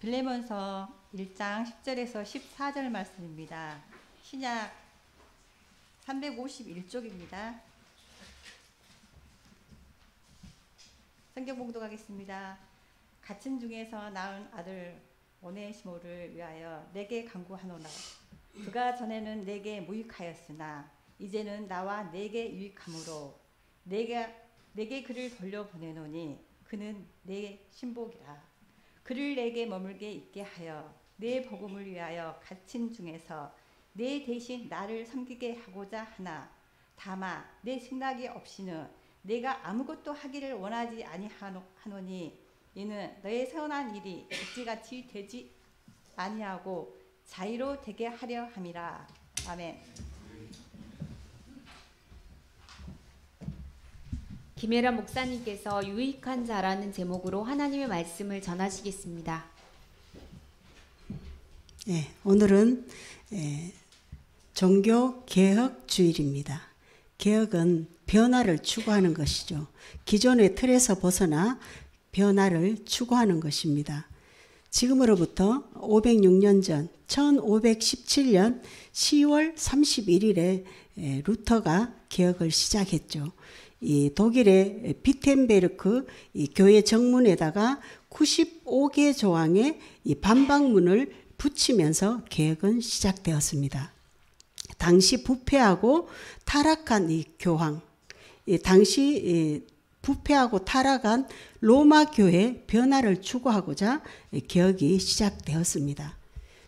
빌레몬서 1장 10절에서 14절 말씀입니다. 신약 351쪽입니다. 성경 봉독하겠습니다. 갇힌 중에서 낳은 아들 오네시모를 위하여 내게 간구하노라. 그가 전에는 내게 무익하였으나 이제는 나와 내게 유익함으로 내게 그를 돌려보내노니 그는 내 신복이라. 그를 내게 머물게 있게 하여 내 복음을 위하여 갇힌 중에서 내 대신 나를 섬기게 하고자 하나 다만 내 승낙이 없이는 내가 아무것도 하기를 원하지 아니하노니 이는 너의 선한 일이 어찌같이 되지 아니하고 자유로 되게 하려 함이라. 아멘. 김혜란 목사님께서 유익한 자라는 제목으로 하나님의 말씀을 전하시겠습니다. 네, 오늘은 종교개혁 주일입니다. 개혁은 변화를 추구하는 것이죠. 기존의 틀에서 벗어나 변화를 추구하는 것입니다. 지금으로부터 506년 전 1517년 10월 31일에 루터가 개혁을 시작했죠. 이 독일의 비텐베르크 이 교회 정문에다가 95개 조항의 이 반박문을 붙이면서 개혁은 시작되었습니다. 당시 부패하고 타락한 이 교황, 당시 부패하고 타락한 로마 교회 변화를 추구하고자 개혁이 시작되었습니다.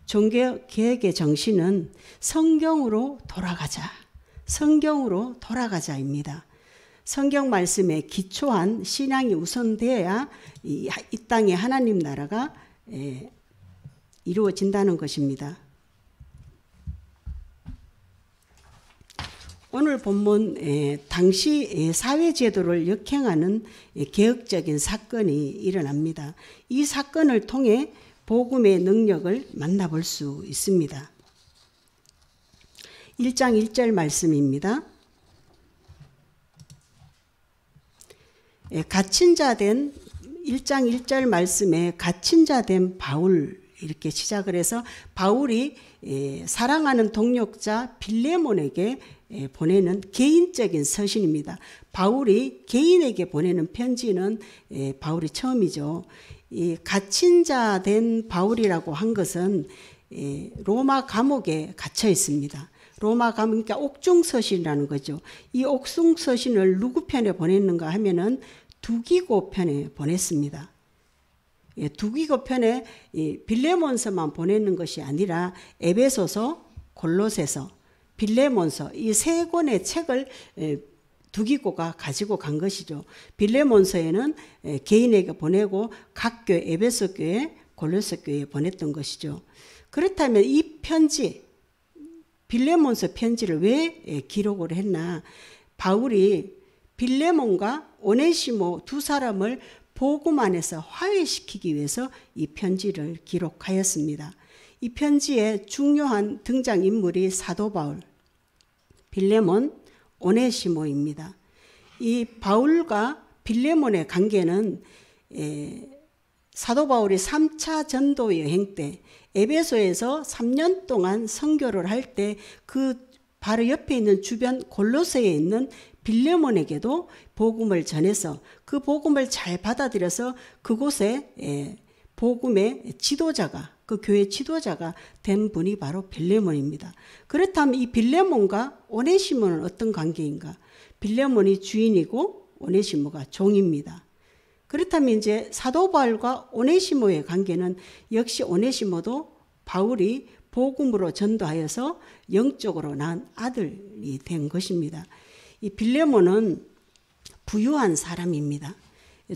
종교개혁의 정신은 성경으로 돌아가자, 성경으로 돌아가자입니다. 성경 말씀에 기초한 신앙이 우선되어야 이 땅에 하나님 나라가 이루어진다는 것입니다. 오늘 본문 당시 사회제도를 역행하는 개혁적인 사건이 일어납니다. 이 사건을 통해 복음의 능력을 만나볼 수 있습니다. 1장 1절 말씀입니다. 갇힌 자 된 1장 1절 말씀에 갇힌 자 된 바울 이렇게 시작을 해서 바울이 사랑하는 동역자 빌레몬에게 보내는 개인적인 서신입니다. 바울이 개인에게 보내는 편지는 바울이 처음이죠. 이 갇힌 자 된 바울이라고 한 것은 로마 감옥에 갇혀 있습니다. 로마 감옥, 그러니까 옥중서신이라는 거죠. 이 옥중서신을 누구 편에 보냈는가 하면은 두기고 편에 보냈습니다. 두기고 편에 빌레몬서만 보내는 것이 아니라 에베소서, 골로새서, 빌레몬서 이 세 권의 책을 두기고가 가지고 간 것이죠. 빌레몬서에는 개인에게 보내고 각 교회, 에베소 교회, 골로새 교회에 보냈던 것이죠. 그렇다면 이 편지, 빌레몬서 편지를 왜 기록을 했나? 바울이 빌레몬과 오네시모 두 사람을 복음 안에서 화해시키기 위해서 이 편지를 기록하였습니다. 이 편지의 중요한 등장인물이 사도 바울, 빌레몬, 오네시모입니다. 이 바울과 빌레몬의 관계는 사도 바울이 3차 전도 여행 때 에베소에서 3년 동안 선교를 할 때 그 바로 옆에 있는 주변 골로새에 있는 빌레몬에게도 복음을 전해서 그 복음을 잘 받아들여서 그곳에 복음의 지도자가 그 교회 지도자가 된 분이 바로 빌레몬입니다. 그렇다면 이 빌레몬과 오네시모는 어떤 관계인가? 빌레몬이 주인이고 오네시모가 종입니다. 그렇다면 이제 사도 바울과 오네시모의 관계는 역시 오네시모도 바울이 복음으로 전도하여서 영적으로 낳은 아들이 된 것입니다. 이 빌레몬은 부유한 사람입니다.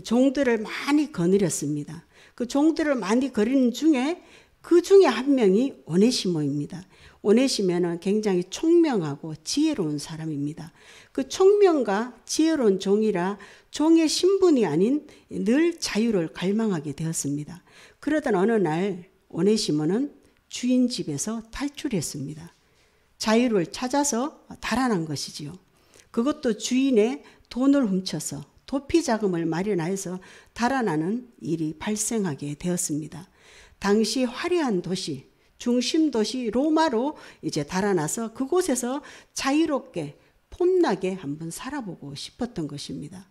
종들을 많이 거느렸습니다. 그 종들을 많이 거리는 중에 그 중에 한 명이 오네시모입니다. 오네시모는 굉장히 총명하고 지혜로운 사람입니다. 그 총명과 지혜로운 종이라 종의 신분이 아닌 늘 자유를 갈망하게 되었습니다. 그러던 어느 날 오네시모는 주인 집에서 탈출했습니다. 자유를 찾아서 달아난 것이지요. 그것도 주인의 돈을 훔쳐서 도피 자금을 마련하여서 달아나는 일이 발생하게 되었습니다. 당시 화려한 도시, 중심 도시 로마로 이제 달아나서 그곳에서 자유롭게 폼나게 한번 살아보고 싶었던 것입니다.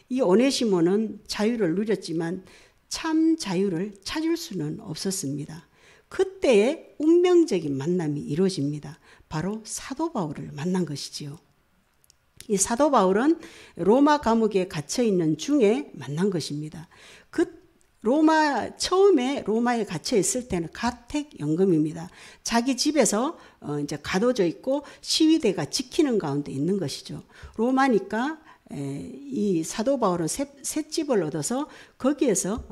이 오네시모는 자유를 누렸지만 참 자유를 찾을 수는 없었습니다. 그때의 운명적인 만남이 이루어집니다. 바로 사도 바울을 만난 것이지요. 이 사도 바울은 로마 감옥에 갇혀 있는 중에 만난 것입니다. 처음에 로마에 갇혀 있을 때는 가택연금입니다. 자기 집에서 이제 가둬져 있고 시위대가 지키는 가운데 있는 것이죠. 로마니까 이 사도 바울은 새 집을 얻어서 거기에서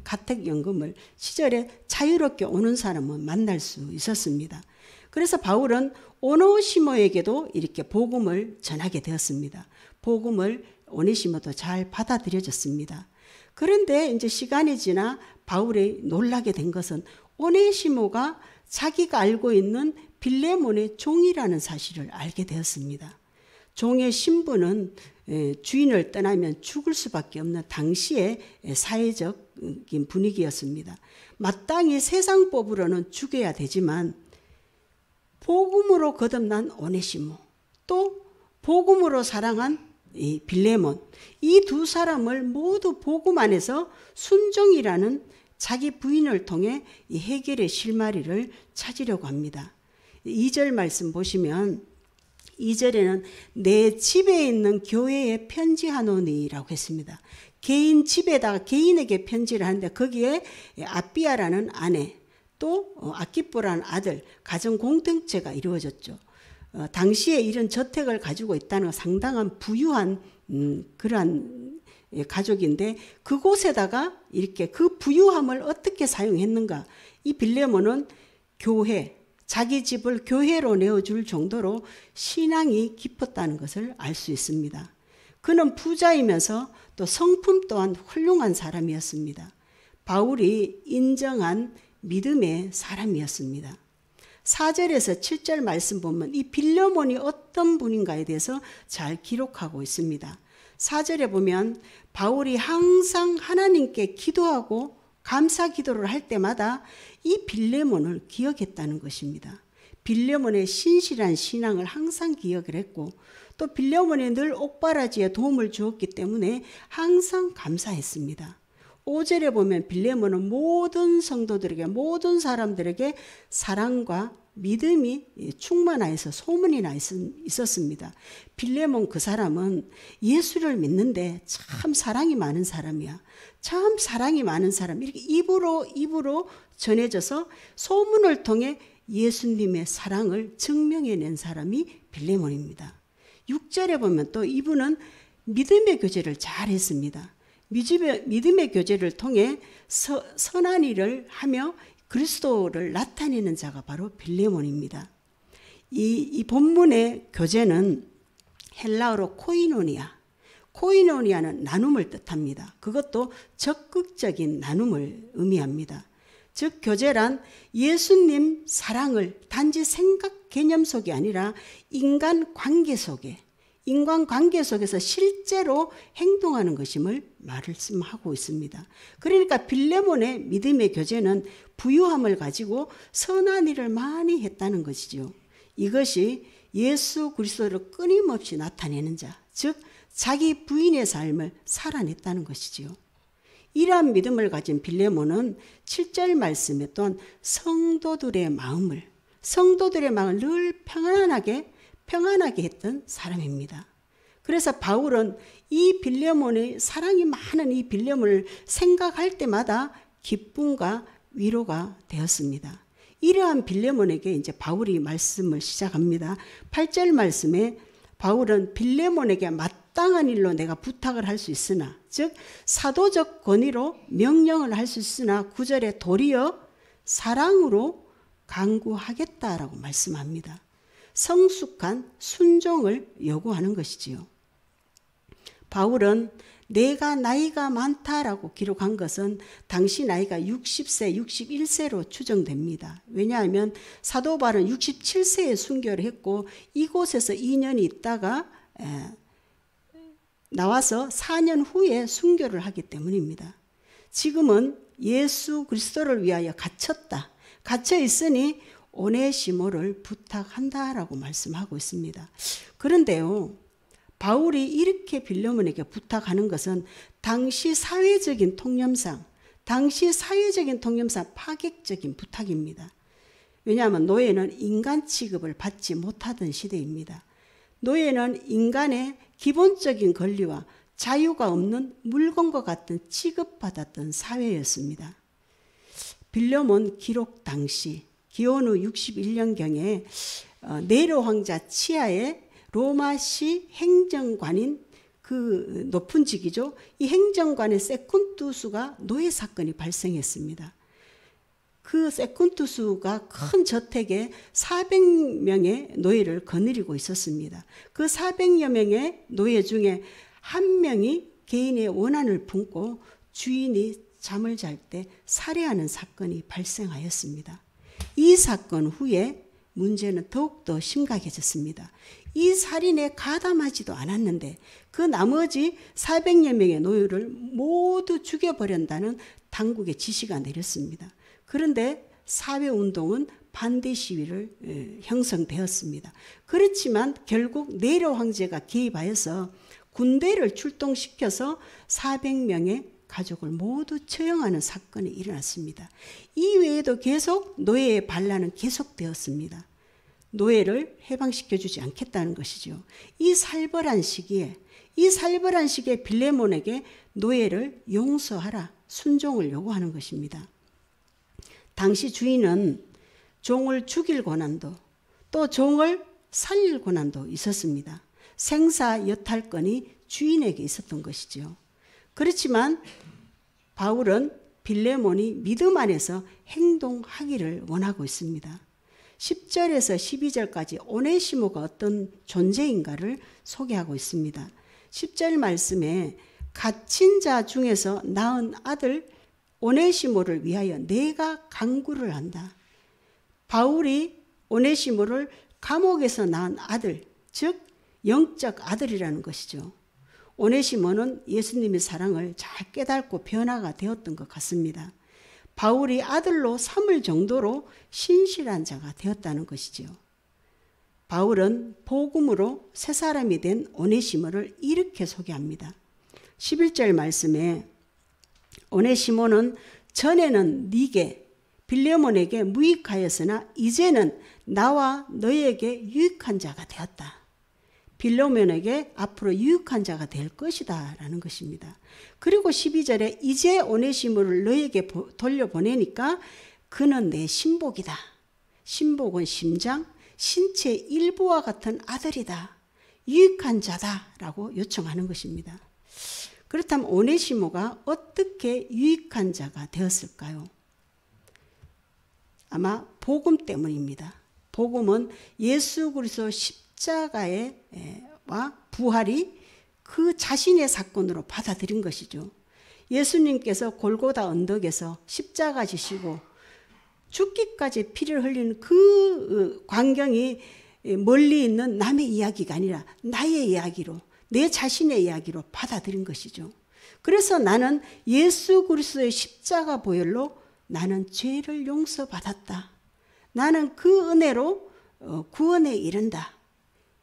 가택연금을 시절에 자유롭게 오는 사람은 만날 수 있었습니다. 그래서 바울은 오네시모에게도 이렇게 복음을 전하게 되었습니다. 복음을 오네시모도 잘 받아들여졌습니다. 그런데 이제 시간이 지나 바울이 놀라게 된 것은 오네시모가 자기가 알고 있는 빌레몬의 종이라는 사실을 알게 되었습니다. 종의 신분은 주인을 떠나면 죽을 수밖에 없는 당시의 사회적인 분위기였습니다. 마땅히 세상법으로는 죽여야 되지만 복음으로 거듭난 오네시모, 또 복음으로 사랑한 이 빌레몬, 이 두 사람을 모두 복음 안에서 순종이라는 자기 부인을 통해 이 해결의 실마리를 찾으려고 합니다. 2절 말씀 보시면 2절에는 내 집에 있는 교회에 편지하노니라고 했습니다. 개인 집에다가 개인에게 편지를 하는데 거기에 아비아라는 아내, 또 아키뽀라는 아들, 가정 공동체가 이루어졌죠. 당시에 이런 저택을 가지고 있다는 건 상당한 부유한 그러한 가족인데 그곳에다가 이렇게 그 부유함을 어떻게 사용했는가. 이 빌레몬은 교회, 자기 집을 교회로 내어줄 정도로 신앙이 깊었다는 것을 알 수 있습니다. 그는 부자이면서 또 성품 또한 훌륭한 사람이었습니다. 바울이 인정한 믿음의 사람이었습니다. 4절에서 7절 말씀 보면 이 빌레몬이 어떤 분인가에 대해서 잘 기록하고 있습니다. 4절에 보면 바울이 항상 하나님께 기도하고 감사 기도를 할 때마다 이 빌레몬을 기억했다는 것입니다. 빌레몬의 신실한 신앙을 항상 기억을 했고 또 빌레몬이 늘 옥바라지에 도움을 주었기 때문에 항상 감사했습니다. 5절에 보면 빌레몬은 모든 성도들에게 모든 사람들에게 사랑과 믿음이 충만하여서 소문이 나 있었습니다. 빌레몬 그 사람은 예수를 믿는데 참 사랑이 많은 사람이야. 참 사랑이 많은 사람. 이렇게 입으로 전해져서 소문을 통해 예수님의 사랑을 증명해낸 사람이 빌레몬입니다. 6절에 보면 또 이분은 믿음의 교제를 잘 했습니다. 믿음의 교제를 통해 선한 일을 하며 그리스도를 나타내는 자가 바로 빌레몬입니다. 이 본문의 교제는 헬라어로 코이노니아. 코이노니아는 나눔을 뜻합니다. 그것도 적극적인 나눔을 의미합니다. 즉 교제란 예수님 사랑을 단지 생각 개념 속이 아니라 인간관계 속에서 실제로 행동하는 것임을 말씀하고 있습니다. 그러니까 빌레몬의 믿음의 교제는 부유함을 가지고 선한 일을 많이 했다는 것이죠. 이것이 예수 그리스도를 끊임없이 나타내는 자, 즉 자기 부인의 삶을 살아냈다는 것이지요. 이러한 믿음을 가진 빌레몬은 7절 말씀에 또한 성도들의 마음을 늘 평안하게 했던 사람입니다. 그래서 바울은 이 빌레몬의 사랑이 많은 이 빌레몬을 생각할 때마다 기쁨과 위로가 되었습니다. 이러한 빌레몬에게 이제 바울이 말씀을 시작합니다. 8절 말씀에 바울은 빌레몬에게 마땅한 일로 내가 부탁을 할 수 있으나, 즉 사도적 권위로 명령을 할 수 있으나 9절에 도리어 사랑으로 강구하겠다라고 말씀합니다. 성숙한 순종을 요구하는 것이지요. 바울은 내가 나이가 많다라고 기록한 것은 당시 나이가 60세, 61세로 추정됩니다. 왜냐하면 사도 바울은 67세에 순교를 했고 이곳에서 2년이 있다가 나와서 4년 후에 순교를 하기 때문입니다. 지금은 예수 그리스도를 위하여 갇혔다. 갇혀 있으니 오네시모를 부탁한다라고 말씀하고 있습니다. 그런데요, 바울이 이렇게 빌레몬에게 부탁하는 것은 당시 사회적인 통념상 파격적인 부탁입니다. 왜냐하면 노예는 인간 취급을 받지 못하던 시대입니다. 노예는 인간의 기본적인 권리와 자유가 없는 물건과 같은 취급받았던 사회였습니다. 빌레몬 기록 당시 기원후 61년경에 네로 황자 치하의 로마시 행정관인 그 높은 직이죠. 이 행정관의 세쿤투스가 노예 사건이 발생했습니다. 그 세쿤투스가 큰 저택에 400명의 노예를 거느리고 있었습니다. 그 400여 명의 노예 중에 한 명이 개인의 원한을 품고 주인이 잠을 잘 때 살해하는 사건이 발생하였습니다. 이 사건 후에 문제는 더욱더 심각해졌습니다. 이 살인에 가담하지도 않았는데 그 나머지 400여 명의 노예를 모두 죽여버린다는 당국의 지시가 내렸습니다. 그런데 사회운동은 반대 시위를 형성되었습니다. 그렇지만 결국 네로 황제가 개입하여서 군대를 출동시켜서 400명의 가족을 모두 처형하는 사건이 일어났습니다. 이 외에도 계속 노예의 반란은 계속되었습니다. 노예를 해방시켜주지 않겠다는 것이죠. 이 살벌한 시기에 빌레몬에게 노예를 용서하라, 순종을 요구하는 것입니다. 당시 주인은 종을 죽일 권한도 또 종을 살릴 권한도 있었습니다. 생사 여탈권이 주인에게 있었던 것이죠. 그렇지만 바울은 빌레몬이 믿음 안에서 행동하기를 원하고 있습니다. 10절에서 12절까지 오네시모가 어떤 존재인가를 소개하고 있습니다. 10절 말씀에 갇힌 자 중에서 낳은 아들 오네시모를 위하여 내가 간구를 한다. 바울이 오네시모를 감옥에서 낳은 아들, 즉 영적 아들이라는 것이죠. 오네시모는 예수님의 사랑을 잘 깨닫고 변화가 되었던 것 같습니다. 바울이 아들로 삼을 정도로 신실한 자가 되었다는 것이죠. 바울은 복음으로 새 사람이 된 오네시모를 이렇게 소개합니다. 11절 말씀에 오네시모는 전에는 네게 빌레몬에게 무익하였으나 이제는 나와 너에게 유익한 자가 되었다. 빌레몬에게 앞으로 유익한 자가 될 것이다 라는 것입니다. 그리고 12절에 이제 오네시모를 너에게 돌려보내니까 그는 내 신복이다. 신복은 심장, 신체 일부와 같은 아들이다. 유익한 자다 라고 요청하는 것입니다. 그렇다면 오네시모가 어떻게 유익한 자가 되었을까요? 아마 복음 때문입니다. 복음은 예수 그리스도 십자가와 부활이 그 자신의 사건으로 받아들인 것이죠. 예수님께서 골고다 언덕에서 십자가 지시고 죽기까지 피를 흘리는 그 광경이 멀리 있는 남의 이야기가 아니라 나의 이야기로, 내 자신의 이야기로 받아들인 것이죠. 그래서 나는 예수 그리스도의 십자가 보혈로 나는 죄를 용서받았다. 나는 그 은혜로 구원에 이른다.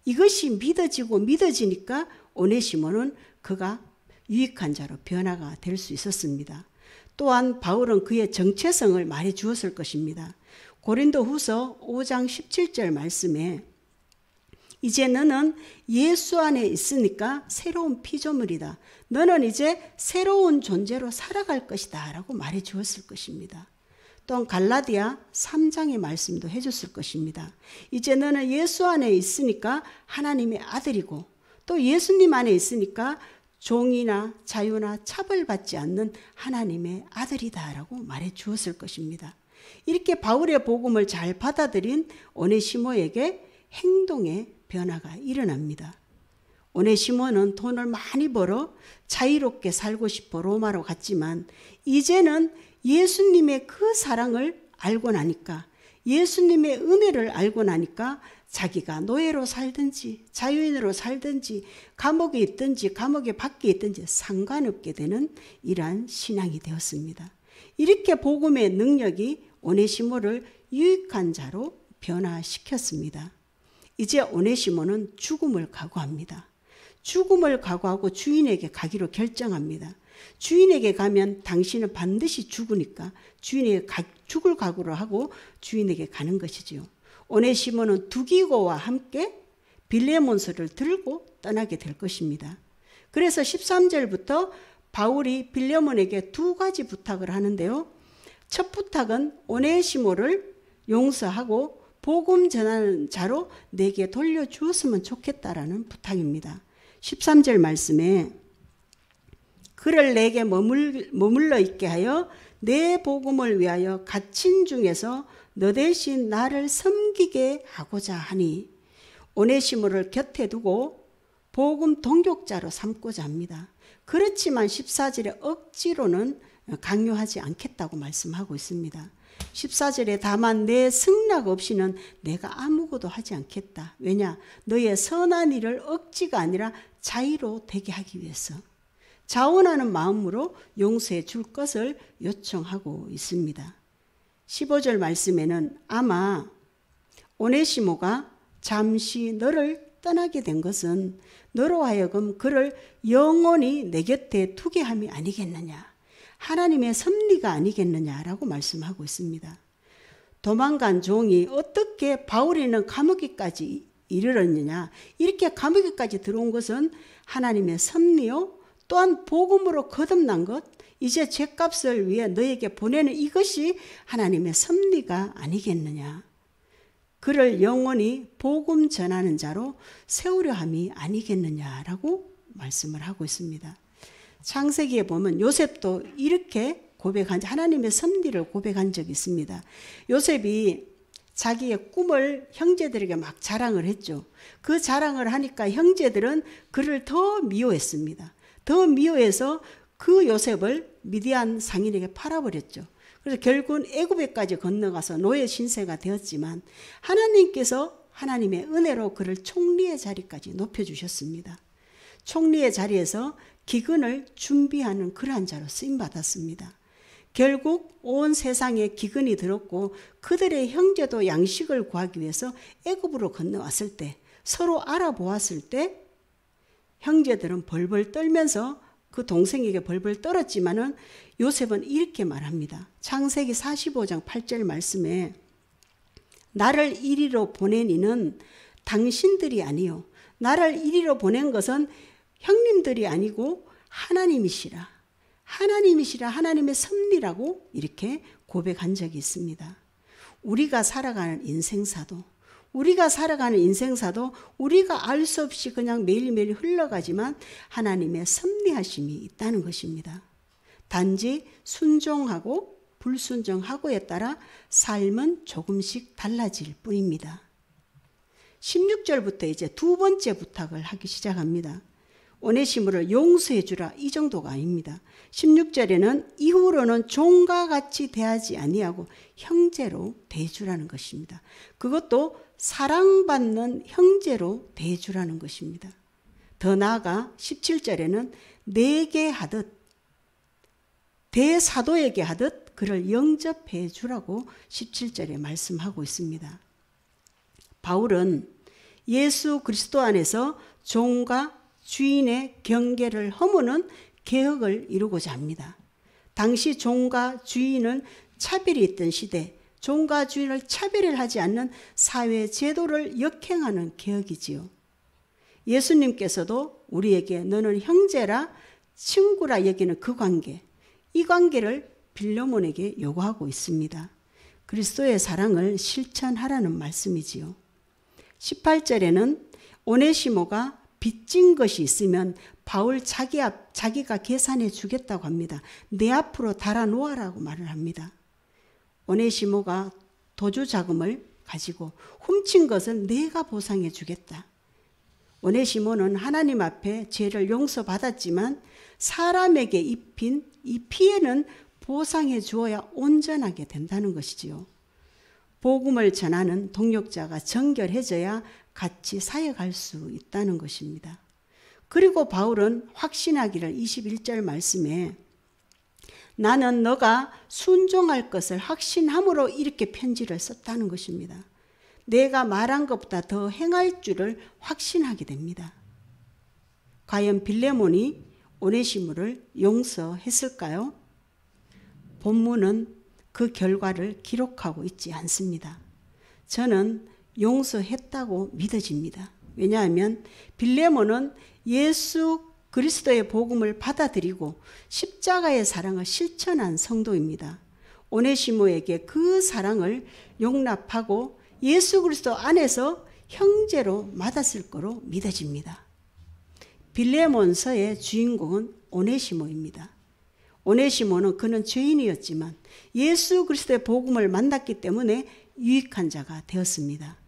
이것이 믿어지니까 오네시모는 그가 유익한 자로 변화가 될 수 있었습니다. 또한 바울은 그의 정체성을 말해 주었을 것입니다. 고린도 후서 5장 17절 말씀에 이제 너는 예수 안에 있으니까 새로운 피조물이다. 너는 이제 새로운 존재로 살아갈 것이다 라고 말해 주었을 것입니다. 또한 갈라디아 3장의 말씀도 해줬을 것입니다. 이제 너는 예수 안에 있으니까 하나님의 아들이고 또 예수님 안에 있으니까 종이나 자유나 차별받지 않는 하나님의 아들이다 라고 말해 주었을 것입니다. 이렇게 바울의 복음을 잘 받아들인 오네시모에게 행동의 변화가 일어납니다. 오네시모는 돈을 많이 벌어 자유롭게 살고 싶어 로마로 갔지만 이제는 예수님의 그 사랑을 알고 나니까 예수님의 은혜를 알고 나니까 자기가 노예로 살든지 자유인으로 살든지 감옥에 있든지 감옥에 밖에 있든지 상관없게 되는 이러한 신앙이 되었습니다. 이렇게 복음의 능력이 오네시모를 유익한 자로 변화시켰습니다. 이제 오네시모는 죽음을 각오합니다. 죽음을 각오하고 주인에게 가기로 결정합니다. 주인에게 가면 당신은 반드시 죽으니까 주인에게 죽을 각오를 하고 주인에게 가는 것이지요. 오네시모는 두기고와 함께 빌레몬서를 들고 떠나게 될 것입니다. 그래서 13절부터 바울이 빌레몬에게 두 가지 부탁을 하는데요. 첫 부탁은 오네시모를 용서하고 복음 전하는 자로 내게 돌려주었으면 좋겠다라는 부탁입니다. 13절 말씀에 그를 내게 머물러 있게 하여 내 복음을 위하여 갇힌 중에서 너 대신 나를 섬기게 하고자 하니 오네시모를 곁에 두고 복음 동역자로 삼고자 합니다. 그렇지만 14절에 억지로는 강요하지 않겠다고 말씀하고 있습니다. 14절에 다만 내 승낙 없이는 내가 아무것도 하지 않겠다. 왜냐? 너의 선한 일을 억지가 아니라 자의로 되게 하기 위해서 자원하는 마음으로 용서해 줄 것을 요청하고 있습니다. 15절 말씀에는 아마 오네시모가 잠시 너를 떠나게 된 것은 너로 하여금 그를 영원히 내 곁에 두게 함이 아니겠느냐. 하나님의 섭리가 아니겠느냐라고 말씀하고 있습니다. 도망간 종이 어떻게 바울이 있는 감옥에까지 이르렀느냐. 이렇게 감옥에까지 들어온 것은 하나님의 섭리요. 또한 복음으로 거듭난 것, 이제 죄값을 위해 너에게 보내는 이것이 하나님의 섭리가 아니겠느냐. 그를 영원히 복음 전하는 자로 세우려 함이 아니겠느냐라고 말씀을 하고 있습니다. 창세기에 보면 요셉도 이렇게 고백한, 하나님의 섭리를 고백한 적이 있습니다. 요셉이 자기의 꿈을 형제들에게 막 자랑을 했죠. 그 자랑을 하니까 형제들은 그를 더 미워했습니다. 더 미워해서 그 요셉을 미디안 상인에게 팔아버렸죠. 그래서 결국은 애굽에까지 건너가서 노예 신세가 되었지만 하나님께서 하나님의 은혜로 그를 총리의 자리까지 높여주셨습니다. 총리의 자리에서 기근을 준비하는 그러한 자로 쓰임받았습니다. 결국 온 세상에 기근이 들었고 그들의 형제도 양식을 구하기 위해서 애굽으로 건너왔을 때 서로 알아보았을 때 형제들은 벌벌 떨면서 그 동생에게 벌벌 떨었지만은 요셉은 이렇게 말합니다. 창세기 45장 8절 말씀에 나를 이리로 보낸 이는 당신들이 아니요 나를 이리로 보낸 것은 형님들이 아니고 하나님이시라. 하나님이시라. 하나님의 섭리라고 이렇게 고백한 적이 있습니다. 우리가 살아가는 인생사도 우리가 알 수 없이 그냥 매일매일 흘러가지만 하나님의 섭리하심이 있다는 것입니다. 단지 순종하고 불순종하고에 따라 삶은 조금씩 달라질 뿐입니다. 16절부터 이제 두 번째 부탁을 하기 시작합니다. 오네시모를 용서해 주라, 이 정도가 아닙니다. 16절에는 이후로는 종과 같이 대하지 아니하고 형제로 대해주라는 것입니다. 그것도 사랑받는 형제로 대해주라는 것입니다. 더 나아가 17절에는 내게 하듯 대사도에게 하듯 그를 영접해 주라고 17절에 말씀하고 있습니다. 바울은 예수 그리스도 안에서 종과 주인의 경계를 허무는 개혁을 이루고자 합니다. 당시 종과 주인은 차별이 있던 시대, 종과 주인을 차별을 하지 않는 사회 제도를 역행하는 개혁이지요. 예수님께서도 우리에게 너는 형제라 친구라 여기는 그 관계, 이 관계를 빌레몬에게 요구하고 있습니다. 그리스도의 사랑을 실천하라는 말씀이지요. 18절에는 오네시모가 빚진 것이 있으면 바울 자기가 계산해 주겠다고 합니다. 내 앞으로 달아놓아라고 말을 합니다. 오네시모가 도주 자금을 가지고 훔친 것은 내가 보상해 주겠다. 오네시모는 하나님 앞에 죄를 용서받았지만 사람에게 입힌 이 피해는 보상해 주어야 온전하게 된다는 것이지요. 복음을 전하는 동역자가 정결해져야 같이 사역할 수 있다는 것입니다. 그리고 바울은 확신하기를 21절 말씀에 나는 너가 순종할 것을 확신함으로 이렇게 편지를 썼다는 것입니다. 내가 말한 것보다 더 행할 줄을 확신하게 됩니다. 과연 빌레몬이 오네시모를 용서했을까요? 본문은 그 결과를 기록하고 있지 않습니다. 저는 용서했다고 믿어집니다. 왜냐하면 빌레몬은 예수 그리스도의 복음을 받아들이고 십자가의 사랑을 실천한 성도입니다. 오네시모에게 그 사랑을 용납하고 예수 그리스도 안에서 형제로 맞았을 거로 믿어집니다. 빌레몬서의 주인공은 오네시모입니다. 오네시모는 그는 죄인이었지만 예수 그리스도의 복음을 만났기 때문에 유익한 자가 되었습니다.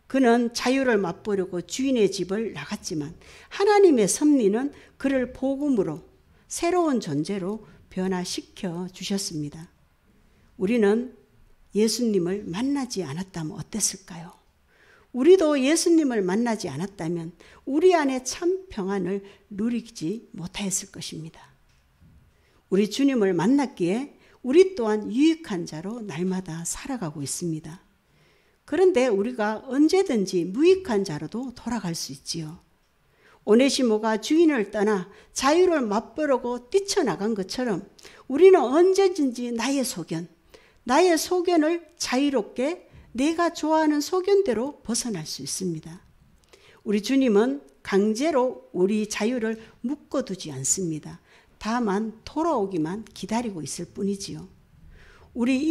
그는 자유를 맛보려고 주인의 집을 나갔지만 하나님의 섭리는 그를 복음으로 새로운 존재로 변화시켜 주셨습니다. 우리는 예수님을 만나지 않았다면 어땠을까요? 우리도 예수님을 만나지 않았다면 우리 안에 참 평안을 누리지 못하였을 것입니다. 우리 주님을 만났기에 우리 또한 유익한 자로 날마다 살아가고 있습니다. 그런데 우리가 언제든지 무익한 자로도 돌아갈 수 있지요. 오네시모가 주인을 떠나 자유를 맛보려고 뛰쳐나간 것처럼 우리는 언제든지 나의 소견을 자유롭게 내가 좋아하는 소견대로 벗어날 수 있습니다. 우리 주님은 강제로 우리 자유를 묶어두지 않습니다. 다만 돌아오기만 기다리고 있을 뿐이지요. 우리를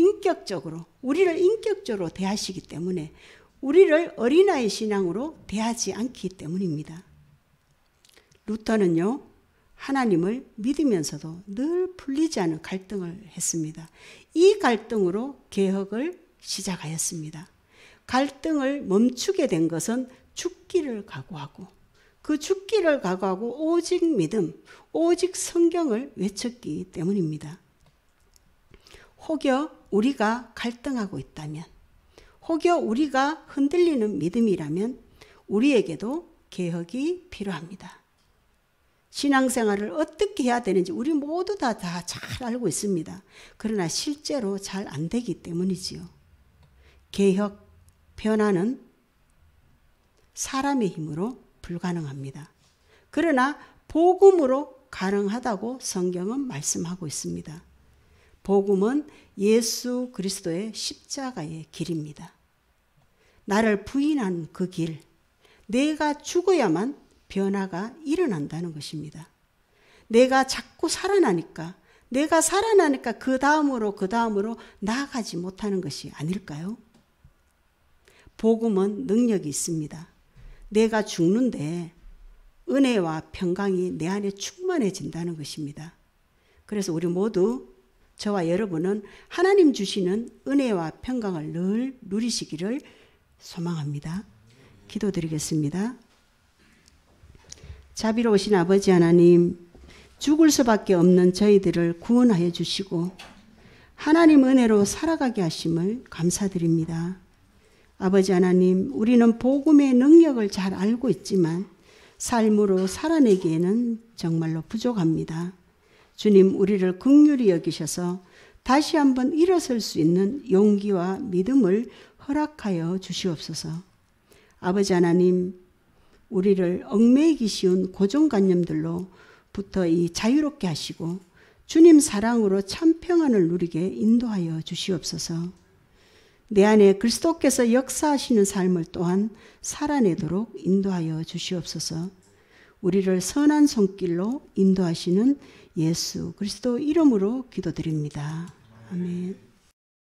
인격적으로 대하시기 때문에 우리를 어린아이 신앙으로 대하지 않기 때문입니다. 루터는요, 하나님을 믿으면서도 늘 풀리지 않은 갈등을 했습니다. 이 갈등으로 개혁을 시작하였습니다. 갈등을 멈추게 된 것은 죽기를 각오하고 그 죽기를 각오하고 오직 믿음, 오직 성경을 외쳤기 때문입니다. 혹여 우리가 갈등하고 있다면, 혹여 우리가 흔들리는 믿음이라면 우리에게도 개혁이 필요합니다. 신앙생활을 어떻게 해야 되는지 우리 모두 다 잘 알고 있습니다. 그러나 실제로 잘 안 되기 때문이지요. 개혁, 변화는 사람의 힘으로 불가능합니다. 그러나 복음으로 가능하다고 성경은 말씀하고 있습니다. 복음은 예수 그리스도의 십자가의 길입니다. 나를 부인한 그 길, 내가 죽어야만 변화가 일어난다는 것입니다. 내가 자꾸 살아나니까 그 다음으로 나아가지 못하는 것이 아닐까요? 복음은 능력이 있습니다. 내가 죽는데 은혜와 평강이 내 안에 충만해진다는 것입니다. 그래서 우리 모두, 저와 여러분은 하나님 주시는 은혜와 평강을 늘 누리시기를 소망합니다. 기도드리겠습니다. 자비로우신 아버지 하나님, 죽을 수밖에 없는 저희들을 구원하여 주시고 하나님 은혜로 살아가게 하심을 감사드립니다. 아버지 하나님, 우리는 복음의 능력을 잘 알고 있지만 삶으로 살아내기에는 정말로 부족합니다. 주님, 우리를 긍휼히 여기셔서 다시 한번 일어설 수 있는 용기와 믿음을 허락하여 주시옵소서. 아버지 하나님, 우리를 얽매이기 쉬운 고정관념들로부터 자유롭게 하시고 주님 사랑으로 참 평안을 누리게 인도하여 주시옵소서. 내 안에 그리스도께서 역사하시는 삶을 또한 살아내도록 인도하여 주시옵소서. 우리를 선한 손길로 인도하시는 예수 그리스도 이름으로 기도드립니다. 아멘.